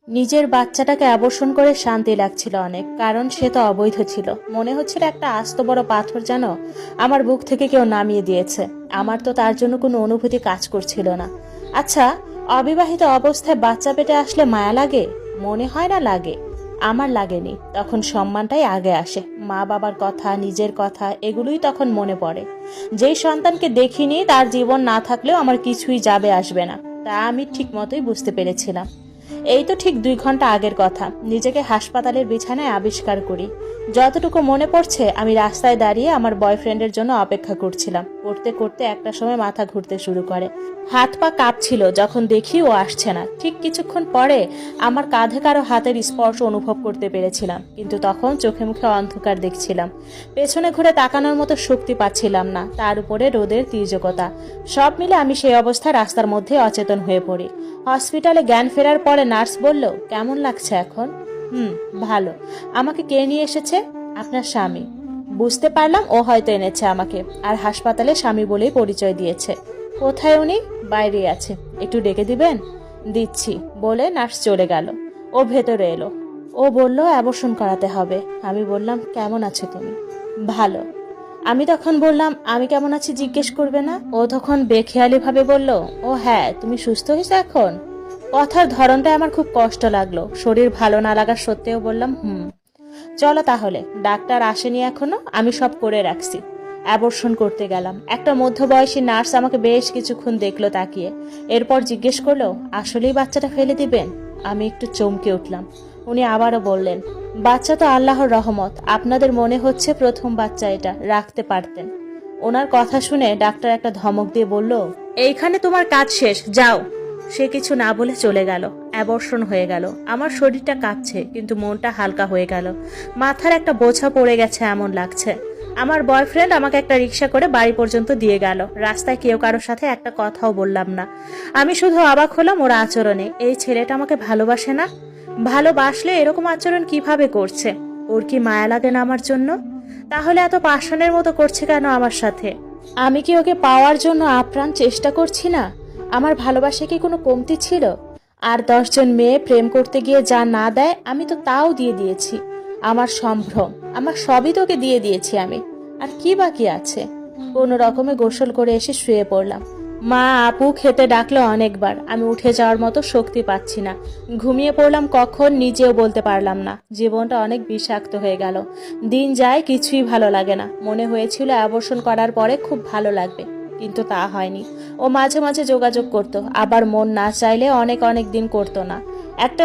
নিজের বাচ্চাটাকে অ্যাবর্শন করে শান্তি লাগছিল অনেক, কারণ সে তো অবৈধ ছিল। মনে হচ্ছিল একটা আস্ত বড় পাথর যেন আমার বুক থেকে কেউ নামিয়ে দিয়েছে। আমার তো তার জন্য কোনো অনুভূতি কাজ করছিল না। আচ্ছা, অবিবাহিত অবস্থায় বাচ্চা পেটে আসলে মায়া লাগে? মনে হয় না লাগে। আমার লাগেনি। তখন সম্মানটাই আগে আসে। মা বাবার কথা, নিজের কথা, এগুলোই তখন মনে পড়ে। যেই সন্তানকে দেখিনি তার জীবন না থাকলেও আমার কিছুই যাবে আসবে না, তা আমি ঠিক মতোই বুঝতে পেরেছিলাম। এই তো ঠিক 2 ঘন্টা আগের কথা। নিজেকে হাসপাতালের বিছানায় আবিষ্কার করি। যতটুকু মনে পড়ছে, আমি রাস্তায় দাঁড়িয়ে আমার বয়ফ্রেন্ডের জন্য অপেক্ষা করছিলাম। করতে করতে একটা সময় মাথা ঘুরতে শুরু করে। হাত পা কাঁপছিল যখন দেখি ও আসছে না। ঠিক কিছুক্ষণ পরে আমার কাঁধে কারো হাতের স্পর্শ অনুভব করতে পেরেছিলাম, কিন্তু তখন চোখে মুখে অন্ধকার দেখছিলাম। পেছনে ঘুরে তাকানোর মতো শক্তি পাচ্ছিলাম না, তার উপরে রোদের তীর্যকতা। সব মিলে আমি সেই অবস্থায় রাস্তার মধ্যে অচেতন হয়ে পড়ি। হসপিটালে জ্ঞান ফেরার পরে নার্স বলল, কেমন লাগছে এখন? ভালো। আমাকে কে নিয়ে এসেছে? আপনার স্বামী। বুঝতে পারলাম ও হয়তো এনেছে আমাকে, আর হাসপাতালে স্বামী বলেই পরিচয় দিয়েছে। কোথায় উনি? বাইরে আছে। একটু ডেকে দিবেন? দিচ্ছি, বলে নার্স চলে গেল। ও ভেতরে এলো। ও বলল অ্যাবর্শন করাতে হবে। আমি বললাম, কেমন আছো তুমি? ভালো। আমি তখন বললাম, আমি কেমন আছি জিজ্ঞেস করবে না? ও তখন বেখেয়ালি ভাবে বলল, ও হ্যাঁ, তুমি সুস্থ হয়েছো এখন? কথার ধরনটা আমার খুব কষ্ট লাগলো। শরীর ভালো না লাগার সত্ত্বেও বললাম, চলো তাহলে। ডাক্তার আসেনি এখনো, আমি সব করে রাখছি। অ্যাবর্শন করতে গেলাম। একটা মধ্যবয়সী নার্স আমাকে বেশ কিছুক্ষণ দেখলো তাকিয়ে। এরপর জিজ্ঞেস করলো, আসলেই বাচ্চাটা ফেলে দিবেন? আমি একটু চমকে উঠলাম। উনি আবারও বললেন, বাচ্চা তো আল্লাহর রহমত, আপনাদের মনে হচ্ছে প্রথম বাচ্চা, এটা রাখতে পারতেন। ওনার কথা শুনে ডাক্তার একটা ধমক দিয়ে বলল, এইখানে তোমার কাজ শেষ, যাও। সে কিছু না বলে চলে গেল। অ্যাবর্শন হয়ে গেল। আমার শরীরটা কাঁপছে, কিন্তু মনটা হালকা হয়ে গেল। মাথার একটা বোঝা পড়ে গেছে এমন লাগছে। আমার বয়ফ্রেন্ড আমাকে একটা রিক্সা করে বাড়ি পর্যন্ত দিয়ে গেল। রাস্তায় কেউ কারোর সাথে একটা কথাও বললাম না। আমি শুধু অবাক হলাম ওর আচরণে। এই ছেলেটা আমাকে ভালোবাসে না? ভালোবাসলে এরকম আচরণ কিভাবে করছে? ওর কি মায়া লাগে না আমার জন্য? তাহলে এত পাষাণের মতো করছে কেন আমার সাথে? আমি কি ওকে পাওয়ার জন্য আপ্রাণ চেষ্টা করছি না? আমার ভালোবাসা কি কোনো কমতি ছিল? আর 10 জন মেয়ে প্রেম করতে গিয়ে যা না দেয়, আমি তো তাও দিয়ে দিয়েছি। আমার সম্ভ্রম, আমার সবই তোকে দিয়ে দিয়েছি আমি। আর কি বাকি আছে? কোনো রকমে গোসল করে এসে শুয়ে পড়লাম। মা আপু খেতে ডাকলো অনেকবার। আমি উঠে যাওয়ার মতো শক্তি পাচ্ছি না। ঘুমিয়ে পড়লাম কখন নিজেও বলতে পারলাম না। জীবনটা অনেক বিষাক্ত হয়ে গেল। দিন যায়, কিছুই ভালো লাগে না। মনে হয়েছিল অ্যাবর্শন করার পরে খুব ভালো লাগবে, কিন্তু তা হয়নি। ও মাঝে মাঝে যোগাযোগ করতো, আবার মন না চাইলে অনেক অনেক দিন করতো না। একটা